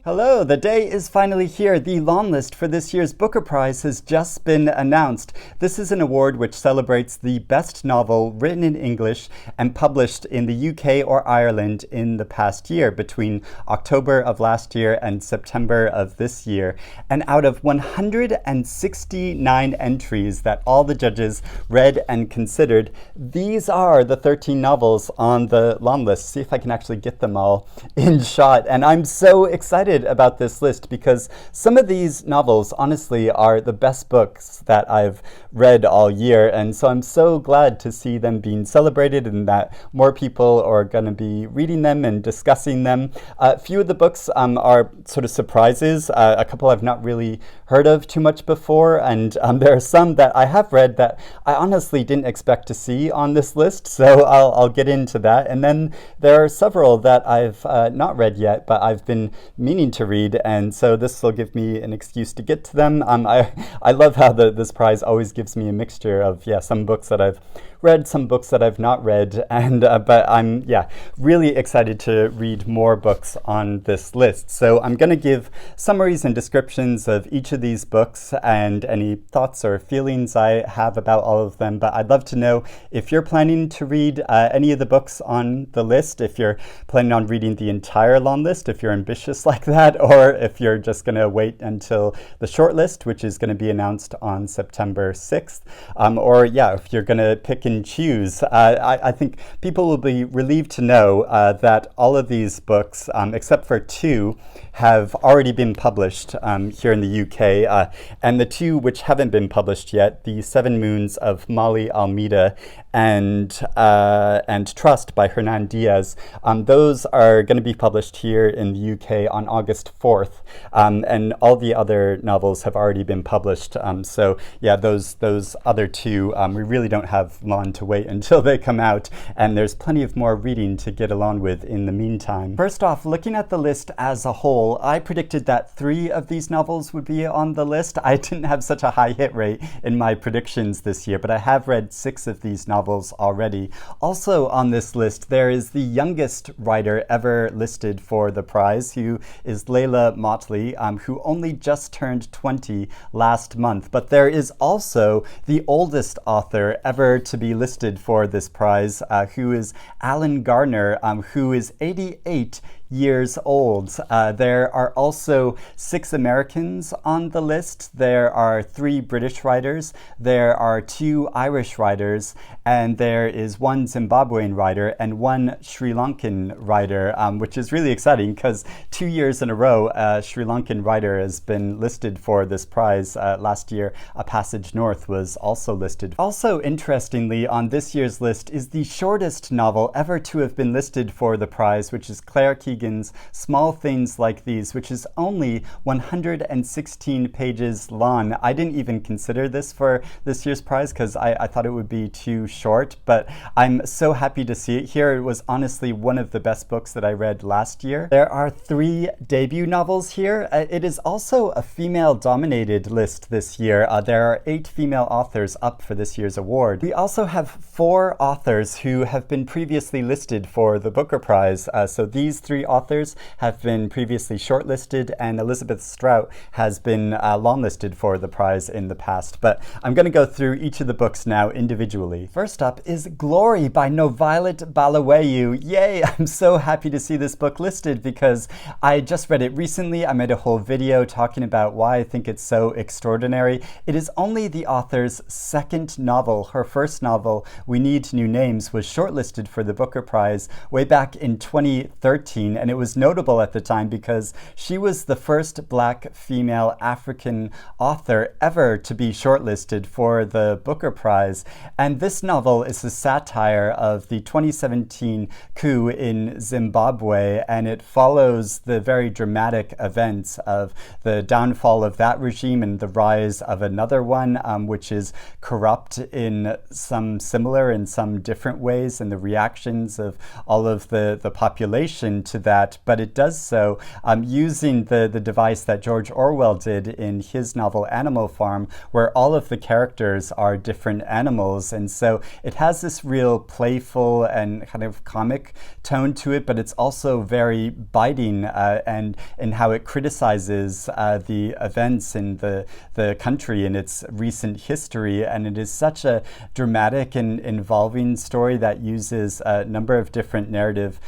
Hello, the day is finally here. The longlist for this year's Booker Prize has just been announced. This is an award which celebrates the best novel written in English and published in the UK or Ireland in the past year, between October of last year and September of this year. And out of 169 entries that all the judges read and considered, these are the 13 novels on the longlist. See if I can actually get them all in shot. And I'm so excited about this list because some of these novels honestly are the best books that I've read all year, and so I'm so glad to see them being celebrated and that more people are going to be reading them and discussing them. A few of the books are sort of surprises, a couple I've not really heard of too much before, and there are some that I have read that I honestly didn't expect to see on this list, so I'll get into that. And then there are several that I've not read yet, but I've been meaning to read, and so this will give me an excuse to get to them. I love how this prize always gives me a mixture of some books that I've read, some books that I've not read, and but I'm really excited to read more books on this list. So I'm going to give summaries and descriptions of each of these books and any thoughts or feelings I have about all of them. But I'd love to know if you're planning to read any of the books on the list, if you're planning on reading the entire long list, if you're ambitious like that, or if you're just going to wait until the shortlist, which is going to be announced on September 6th, or if you're going to pick and choose. I think people will be relieved to know that all of these books, except for two, have already been published here in the UK, and the two which haven't been published yet, The Seven Moons of Maali, Almeida, and Trust by Hernan Diaz, those are going to be published here in the UK on August 4th, and all the other novels have already been published. So those other two, we really don't have long to wait until they come out, and there's plenty of more reading to get along with in the meantime. First off, looking at the list as a whole, I predicted that 3 of these novels would be on the list. I didn't have such a high hit rate in my predictions this year, but I have read 6 of these novels already. Also on this list, there is the youngest writer ever listed for the prize, who is Leila Mottley, who only just turned 20 last month. But there is also the oldest author ever to be listed for this prize, who is Garner, who is 88 years old. There are also 6 Americans on the list. There are 3 British writers. There are 2 Irish writers, and there is 1 Zimbabwean writer and 1 Sri Lankan writer, which is really exciting because 2 years in a row, a Sri Lankan writer has been listed for this prize. Last year, A Passage North was also listed. Also, interestingly, on this year's list is the shortest novel ever to have been listed for the prize, which is Claire Keegan's Small Things Like These, which is only 116 pages long. I didn't even consider this for this year's prize because I thought it would be too short, but I'm so happy to see it here. It was honestly one of the best books that I read last year. There are 3 debut novels here. It is also a female-dominated list this year. There are 8 female authors up for this year's award. We also have 4 authors who have been previously listed for the Booker Prize. So these 3 authors have been previously shortlisted, and Elizabeth Strout has been longlisted for the prize in the past. But I'm going to go through each of the books now individually. First up is Glory by NoViolet Bulawayo. Yay! I'm so happy to see this book listed because I just read it recently. I made a whole video talking about why I think it's so extraordinary. It is only the author's second novel. Her first novel, We Need New Names, was shortlisted for the Booker Prize way back in 2013, and it was notable at the time because she was the first Black female African author ever to be shortlisted for the Booker Prize. And this novel is a satire of the 2017 coup in Zimbabwe, and it follows the very dramatic events of the downfall of that regime and the rise of another one, which is corrupt in some similar and some different ways, and the reactions of all of the population to that, but it does so using the device that George Orwell did in his novel Animal Farm, where all of the characters are different animals. And so it has this real playful and kind of comic tone to it, but it's also very biting and in how it criticizes the events in the country in its recent history. And it is such a dramatic and involving story that uses a number of different narrative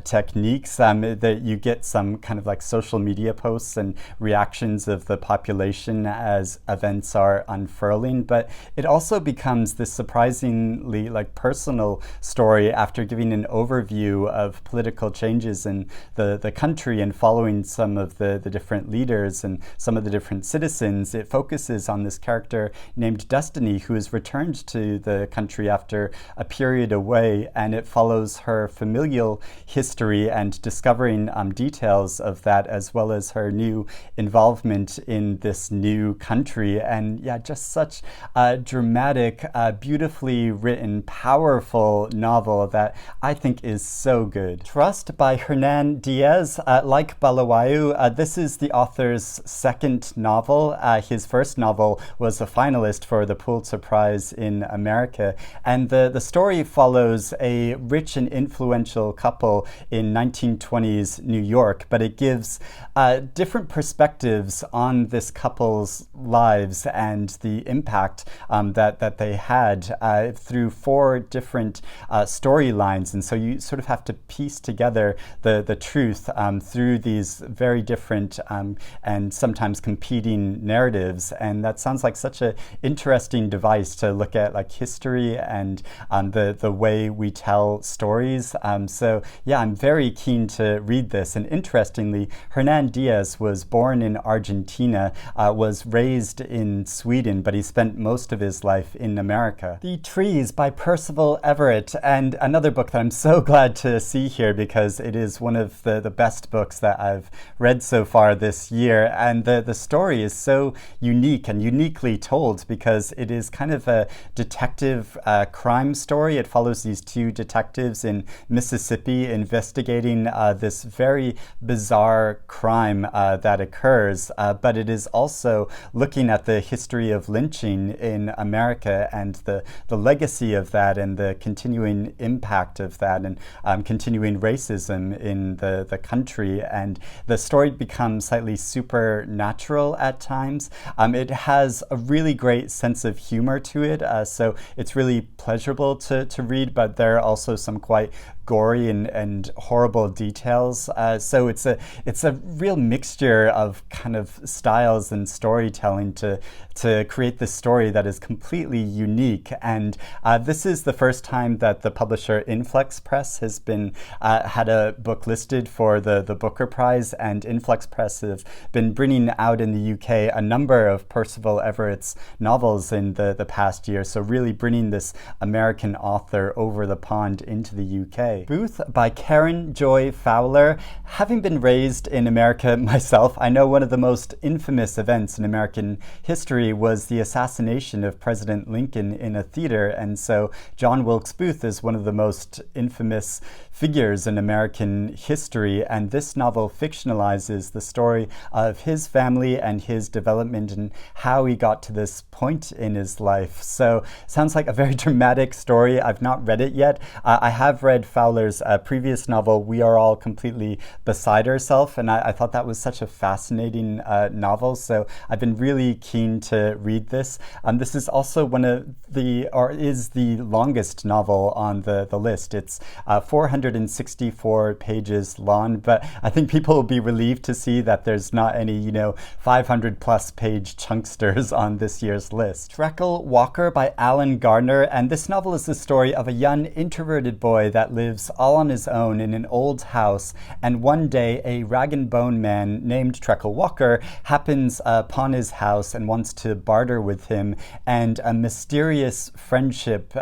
techniques that you get some kind of like social media posts and reactions of the population as events are unfurling, but it also becomes this surprisingly like personal story after giving an overview of political changes in the country and following some of the different leaders and some of the different citizens. It focuses on this character named Destiny, who has returned to the country after a period away, and it follows her familial history and discovering details of that, as well as her new involvement in this new country. And yeah, just such a dramatic, beautifully written, powerful novel that I think is so good. Trust by Hernan Diaz. Like Bulawayo, this is the author's second novel. His first novel was a finalist for the Pulitzer Prize in America, and the story follows a rich and influential couple in 1920s New York, but it gives different perspectives on this couple's lives and the impact that they had through four different storylines. And so you sort of have to piece together the truth through these very different and sometimes competing narratives. And that sounds like such an interesting device to look at like history and the way we tell stories. So yeah, I'm very keen to read this. And interestingly, Hernan Diaz was born in Argentina, was raised in Sweden, but he spent most of his life in America. The Trees by Percival Everett, and another book that I'm so glad to see here because it is one of the best books that I've read so far this year. And the story is so unique and uniquely told because it is kind of a detective crime story. It follows these two detectives in Mississippi investigating this very bizarre crime that occurs, but it is also looking at the history of lynching in America and the legacy of that and the continuing impact of that and continuing racism in the country. And the story becomes slightly supernatural at times. It has a really great sense of humor to it, so it's really pleasurable to read, but there are also some quite gory and horrible details. So it's a real mixture of kind of styles and storytelling to create this story that is completely unique. And this is the first time that the publisher Inflex Press has been had a book listed for the Booker Prize, and Inflex Press have been bringing out in the UK a number of Percival Everett's novels in the past year. So really bringing this American author over the pond into the UK. Booth by Karen Joy Fowler. Having been raised in America myself, I know one of the most infamous events in American history was the assassination of President Lincoln in a theater, and so John Wilkes Booth is one of the most infamous figures in American history, and this novel fictionalizes the story of his family and his development and how he got to this point in his life. So sounds like a very dramatic story. I've not read it yet. I have read Fowler's previous novel, We Are All Completely Beside Ourselves, and I thought that was such a fascinating novel, so I've been really keen to read this. This is also is the longest novel on the list. It's 464 pages long, but I think people will be relieved to see that there's not any, 500 plus page chunksters on this year's list. Treacle Walker by Alan Garner, and this novel is the story of a young introverted boy that lives all on his own in an old house, and one day a rag and bone man named Treacle Walker happens upon his house and wants to barter with him, and a mysterious friendship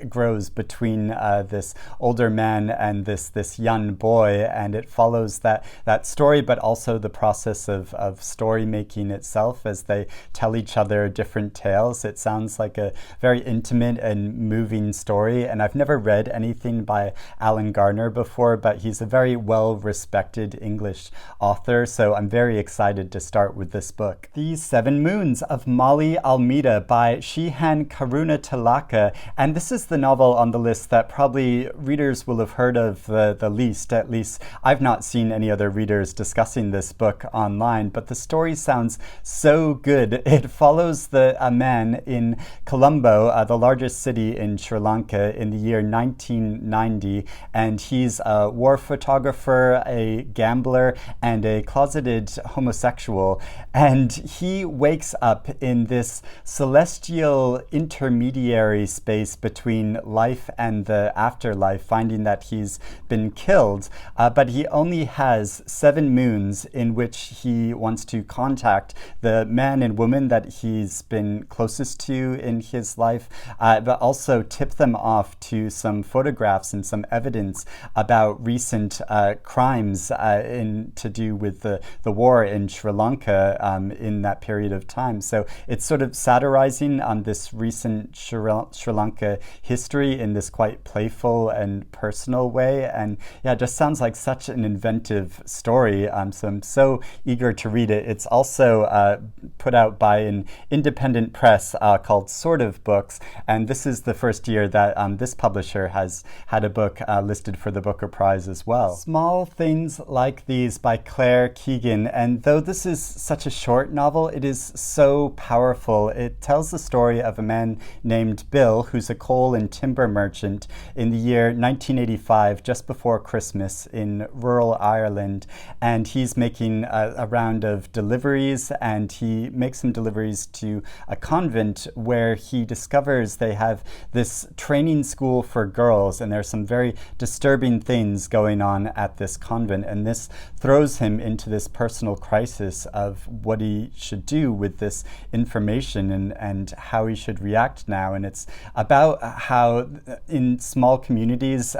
grows between this older man and this young boy, and it follows that story, but also the process of story making itself as they tell each other different tales. It sounds like a very intimate and moving story, and I've never read anything by Alan Garner before, but he's a very very well-respected English author, so I'm very excited to start with this book. The Seven Moons of Maali, Almeida by Shehan Karunatilaka, and this is the novel on the list that probably readers will have heard of the least. At least I've not seen any other readers discussing this book online, but the story sounds so good. It follows a man in Colombo, the largest city in Sri Lanka, in the year 1990, and he's a war photographer, a gambler, and a closeted homosexual, and he wakes up in this celestial intermediary space between life and the afterlife, finding that he's been killed, but he only has 7 moons in which he wants to contact the man and woman that he's been closest to in his life, but also tip them off to some photographs and some evidence about recent crimes to do with the war in Sri Lanka in that period of time. So it's sort of satirizing on this recent Sri Lanka history in this quite playful and personal way. And yeah, it just sounds like such an inventive story. So I'm so eager to read it. It's also put out by an independent press called Sort of Books. And this is the first year that this publisher has had a book listed for the Booker Prize as well. Small Things Like These by Claire Keegan. And though this is such a short novel, it is so powerful. It tells the story of a man named Bill, who's a coal and timber merchant in the year 1985, just before Christmas in rural Ireland. And he's making a round of deliveries, and he makes some deliveries to a convent where he discovers they have this training school for girls, and there's some very disturbing things going on at this convent, and this throws him into this personal crisis of what he should do with this information and how he should react now. And it's about how in small communities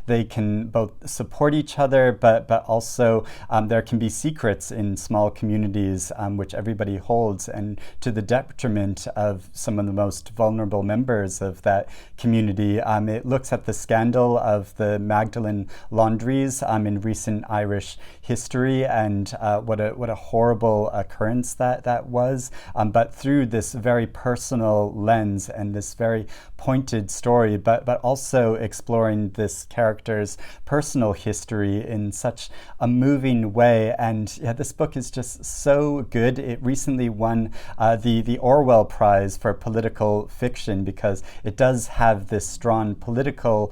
they can both support each other, but also there can be secrets in small communities which everybody holds, and to the detriment of some of the most vulnerable members of that community. It looks at the scandal of the Magdalen laundries in recent Irish history, and what a horrible occurrence that was, but through this very personal lens and this very pointed story, but also exploring this character's personal history in such a moving way. And yeah, this book is just so good. It recently won the Orwell Prize for political fiction because it does have this strong political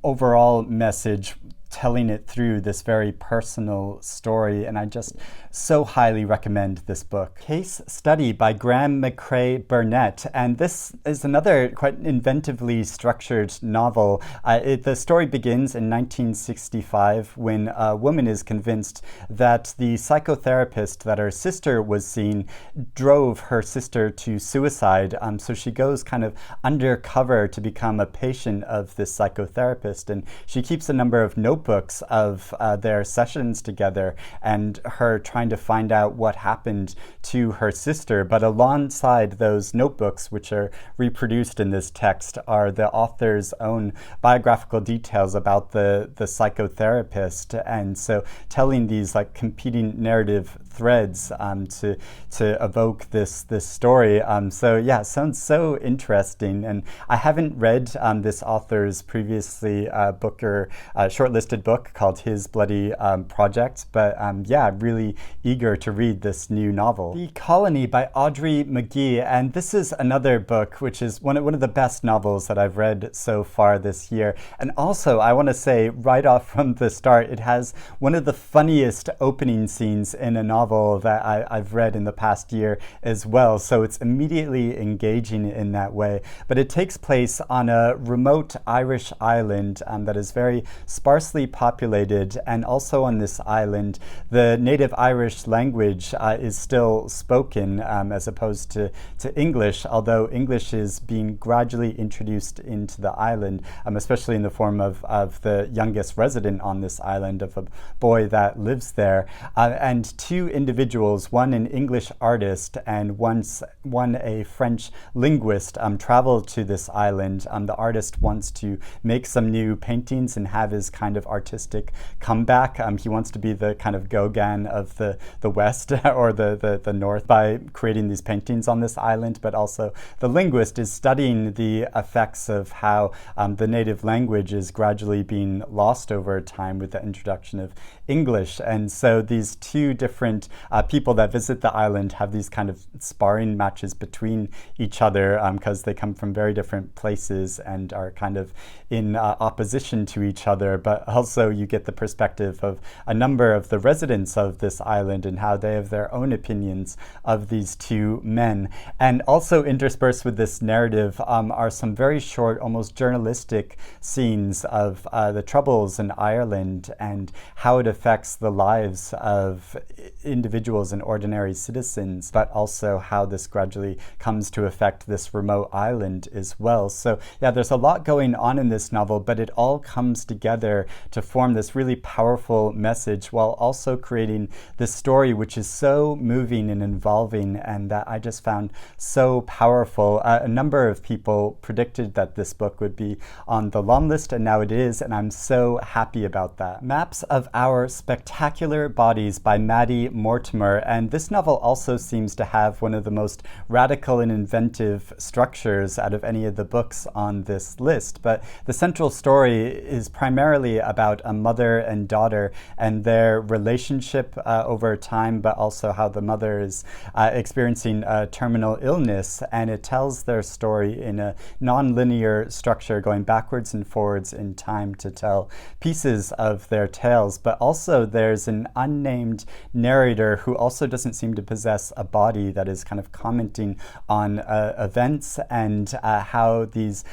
overall message, telling it through this very personal story, and I just so highly recommend this book. Case Study by Graeme, Macrae, Burnet, and this is another quite inventively structured novel. The story begins in 1965 when a woman is convinced that the psychotherapist that her sister was seeing drove her sister to suicide, so she goes kind of undercover to become a patient of this psychotherapist, and she keeps a number of notebooks of their sessions together and her trying to find out what happened to her sister. But alongside those notebooks, which are reproduced in this text, are the author's own biographical details about the psychotherapist, and so telling these like competing narrative threads to evoke this story. So yeah, sounds so interesting, and I haven't read this author's previously Booker shortlisted book called His Bloody Project, but yeah, really eager to read this new novel. The Colony by Audrey, Magee, and this is another book which is one of the best novels that I've read so far this year. And also, I want to say right off from the start, it has one of the funniest opening scenes in a novel that I've read in the past year as well, so it's immediately engaging in that way. But it takes place on a remote Irish island that is very sparsely populated, and also on this island the native Irish language is still spoken as opposed to English, although English is being gradually introduced into the island, especially in the form of the youngest resident on this island, of a boy that lives there, and 2 individuals, one an English artist and one a French linguist, travel to this island. The artist wants to make some new paintings and have his kind of of artistic comeback. He wants to be the kind of Gauguin of the West or the North by creating these paintings on this island, but also the linguist is studying the effects of how the native language is gradually being lost over time with the introduction of English. And so these two different people that visit the island have these kind of sparring matches between each other because they come from very different places and are kind of in opposition to each other. But also you get the perspective of a number of the residents of this island and how they have their own opinions of these two men. And also interspersed with this narrative are some very short, almost journalistic scenes of the Troubles in Ireland and how it affects the lives of individuals and ordinary citizens, but also how this gradually comes to affect this remote island as well. So yeah, there's a lot going on in this novel, but it all comes together to form this really powerful message while also creating this story which is so moving and involving and that I just found so powerful. A number of people predicted that this book would be on the Longlist, and now it is, and I'm so happy about that. Maps of Our Spectacular Bodies by Maddie Mortimer, and this novel also seems to have one of the most radical and inventive structures out of any of the books on this list. But the central story is primarily about a mother and daughter and their relationship over time, but also how the mother is experiencing a terminal illness, and it tells their story in a non-linear structure going backwards and forwards in time to tell pieces of their tales. But also there's an unnamed narrator who also doesn't seem to possess a body that is kind of commenting on events and how these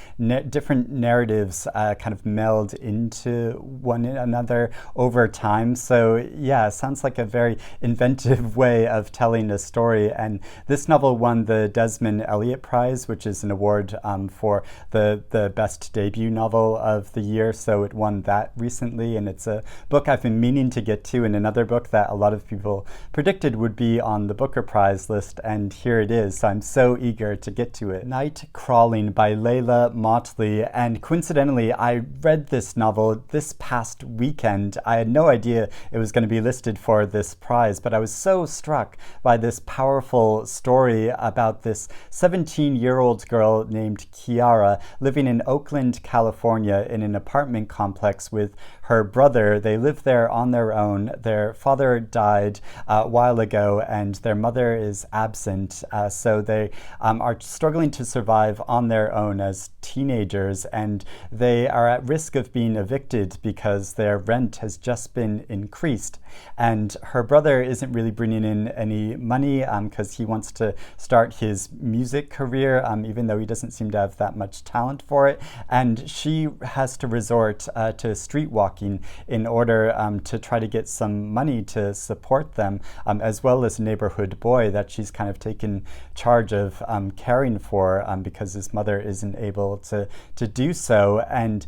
different narratives kind of meld into one another over time. So yeah, it sounds like a very inventive way of telling a story. And this novel won the Desmond Elliott Prize, which is an award for the best debut novel of the year. So it won that recently, and it's a book I've been meaning to get to, and another book that a lot of people predicted would be on the Booker Prize list, and here it is. So I'm so eager to get to it. Nightcrawling by Leila Mottley, and coincidentally I read this novel this past weekend. I had no idea it was going to be listed for this prize, but I was so struck by this powerful story about this 17-year-old girl named Kiara living in Oakland, California in an apartment complex with her brother. They live there on their own. Their father died a while ago and their mother is absent, so they are struggling to survive on their own as teenagers, and they are at risk of being evicted because their rent has just been increased. And her brother isn't really bringing in any money because he wants to start his music career, even though he doesn't seem to have that much talent for it. And she has to resort to street walking in order to try to get some money to support them, as well as a neighborhood boy that she's kind of taken charge of caring for because his mother isn't able to do so. And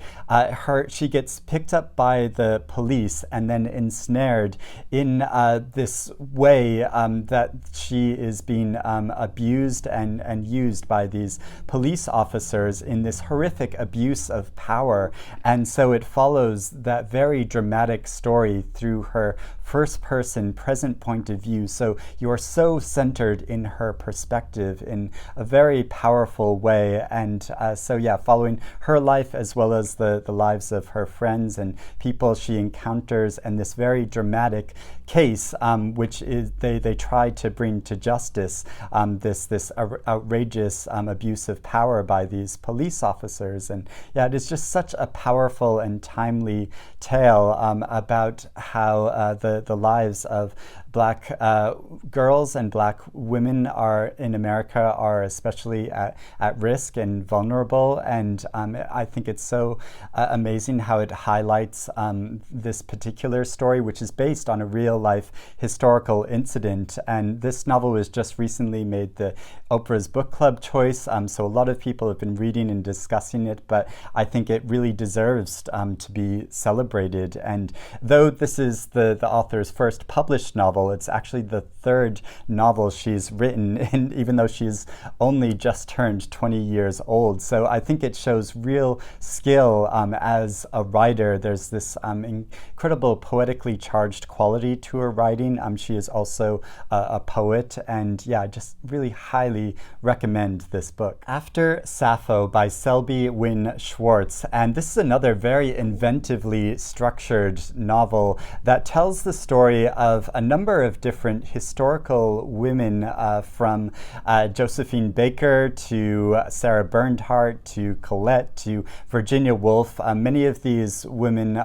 she gets picked up by the police and then ensnared in this way that she is being abused and used by these police officers in this horrific abuse of power. And so it follows that very dramatic story through her first-person present point of view. So you are so centered in her perspective in a very powerful way. And so yeah, following her life as well as the lives of her friends and people she encounters, and this very dramatic case, which is they try to bring to justice this outrageous abuse of power by these police officers. And yeah, it is just such a powerful and timely tale about how the lives of Black girls and Black women in America are especially at risk and vulnerable. And I think it's so amazing how it highlights this particular story, which is based on a real life historical incident. And this novel was just recently made the Oprah's Book Club choice. So a lot of people have been reading and discussing it, but I think it really deserves to be celebrated. And though this is the author's first published novel, novel. It's actually the third novel she's written, and even though she's only just turned 20 years old. So I think it shows real skill as a writer. There's this incredible poetically charged quality to her writing. She is also a poet, and yeah, I just really highly recommend this book. After Sappho by Selby, Wynn, Schwartz, and this is another very inventively structured novel that tells the story of a number of different historical women, from Josephine Baker to Sarah Bernhardt to Colette to Virginia Woolf. Many of these women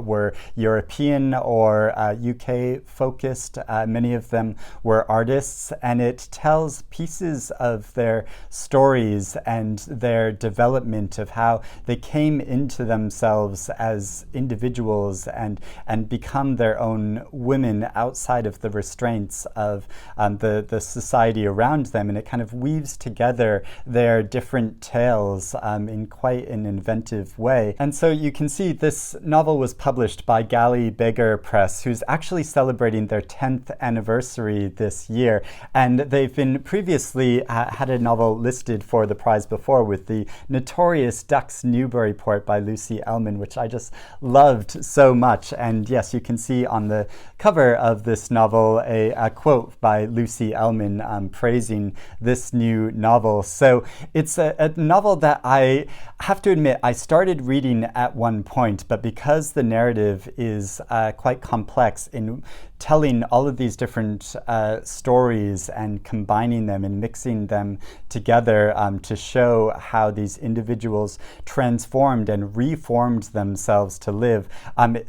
were European or UK focused. Many of them were artists, and it tells pieces of their stories and their development of how they came into themselves as individuals and become their own women outside of the restraints of the society around them. And it kind of weaves together their different tales in quite an inventive way. And so you can see this novel was published by Galley Beggar Press, who's actually celebrating their 10th anniversary this year. And they've been previously had a novel listed for the prize before with the notorious Ducks Newburyport by Lucy Ellman, which I just loved so much. And yes, you can see on the cover of this novel a quote by Lucy Ellman praising this new novel. So it's a novel that I have to admit I started reading at one point, but because the narrative is quite complex in telling all of these different stories and combining them and mixing them together to show how these individuals transformed and reformed themselves to live.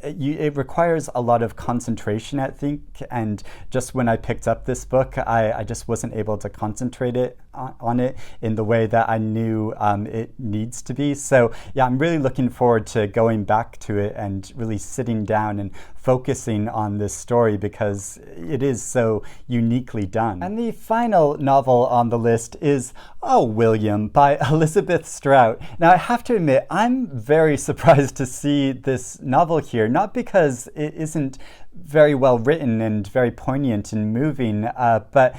It requires a lot of concentration, I think, and just when I picked up this book, I just wasn't able to concentrate on it in the way that I knew it needs to be. So yeah, I'm really looking forward to going back to it and really sitting down and focusing on this story because it is so uniquely done. And the final novel on the list is Oh, William by Elizabeth Strout. Now, I have to admit, I'm very surprised to see this novel here, not because it isn't very well written and very poignant and moving, but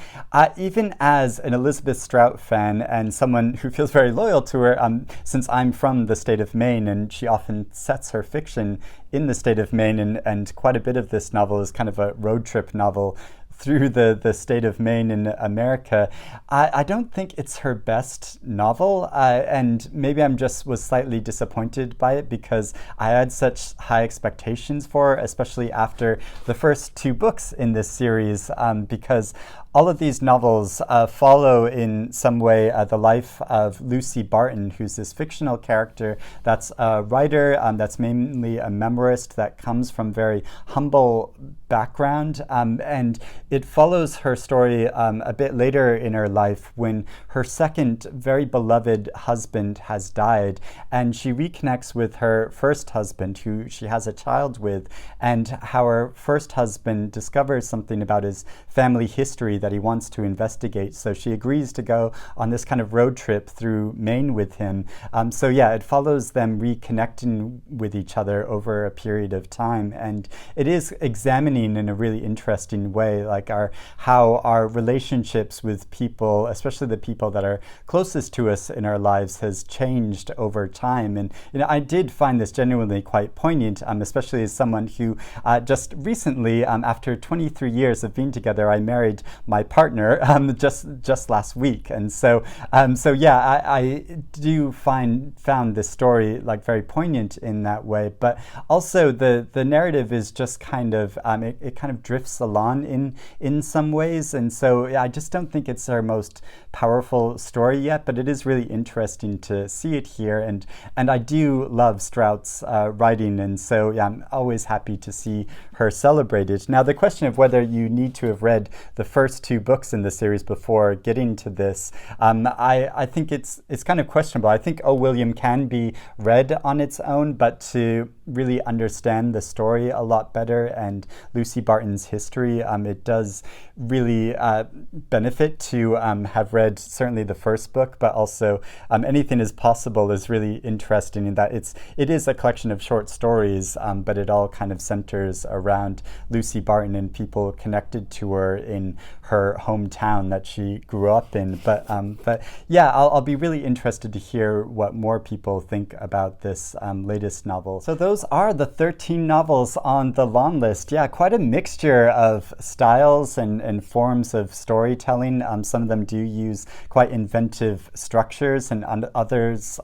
even as an Elizabeth Strout fan and someone who feels very loyal to her, since I'm from the state of Maine and she often sets her fiction in the state of Maine, and quite a bit of this novel is kind of a road trip novel through the state of Maine in America. I don't think it's her best novel, and maybe I'm just was slightly disappointed by it because I had such high expectations for her, especially after the first two books in this series, because all of these novels follow in some way the life of Lucy Barton, who's this fictional character that's a writer, that's mainly a memoirist that comes from very humble background, and it follows her story a bit later in her life when her second very beloved husband has died, and she reconnects with her first husband, who she has a child with, and how her first husband discovers something about his family history that he wants to investigate. So she agrees to go on this kind of road trip through Maine with him. So yeah, it follows them reconnecting with each other over a period of time, and it is examining in a really interesting way, like how our relationships with people, especially the people that are closest to us in our lives, has changed over time. And I did find this genuinely quite poignant, especially as someone who just recently, after 23 years of being together, I married my partner just last week. And so yeah, I do found this story like very poignant in that way. But also the narrative is just kind of it kind of drifts along in some ways, and so I just don't think it's our most powerful story yet, but it is really interesting to see it here, and I do love Strout's writing, and so yeah, I'm always happy to see her celebrated. Now, the question of whether you need to have read the first two books in the series before getting to this, I think it's kind of questionable. I think Oh, William can be read on its own, but to really understand the story a lot better and Lucy Barton's history. It does really benefit to have read certainly the first book, but also Anything is Possible is really interesting in that it is a collection of short stories, but it all kind of centers around Lucy Barton and people connected to her in her hometown that she grew up in. But yeah, I'll be really interested to hear what more people think about this latest novel. So those are the 13 novels on the long list. Yeah, quite a mixture of styles and forms of storytelling. Some of them do use quite inventive structures, and others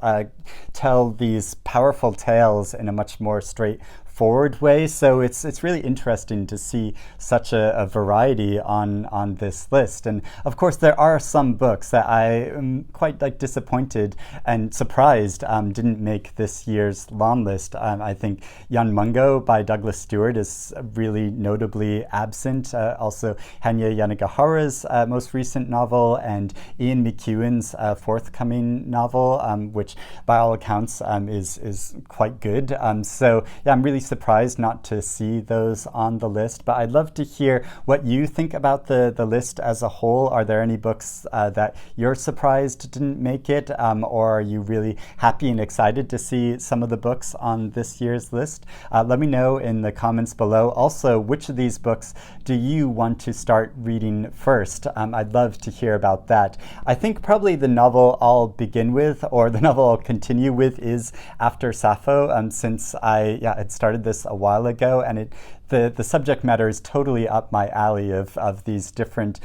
tell these powerful tales in a much more straightforward way. So it's really interesting to see such a variety on this list. And of course there are some books that I am quite disappointed and surprised didn't make this year's long list. I think Yan Mungo by Douglas Stewart is really notably absent. Also Hanya Yanagihara's most recent novel, and Ian McEwan's forthcoming novel, which by all accounts is quite good. So yeah, I'm really surprised not to see those on the list, but I'd love to hear what you think about the list as a whole. Are there any books that you're surprised didn't make it, or are you really happy and excited to see some of the books on this year's list? Let me know in the comments below. Also, which of these books do you want to start reading first? I'd love to hear about that. I think probably the novel I'll begin with, or the novel I'll continue with, is After Sappho, since I had started this a while ago, and the subject matter is totally up my alley of these different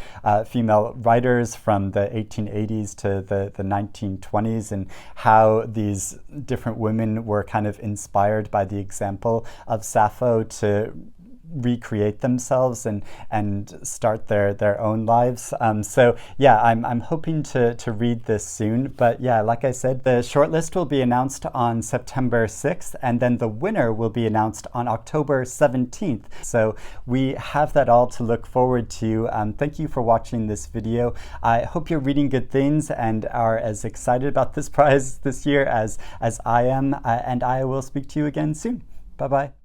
female writers from the 1880s to the 1920s, and how these different women were kind of inspired by the example of Sappho to recreate themselves and start their own lives. So yeah, I'm hoping to read this soon. But yeah, like I said, the shortlist will be announced on September 6th, and then the winner will be announced on October 17th. So we have that all to look forward to. Thank you for watching this video. I hope you're reading good things and are as excited about this prize this year as I am, and I will speak to you again soon. Bye-bye.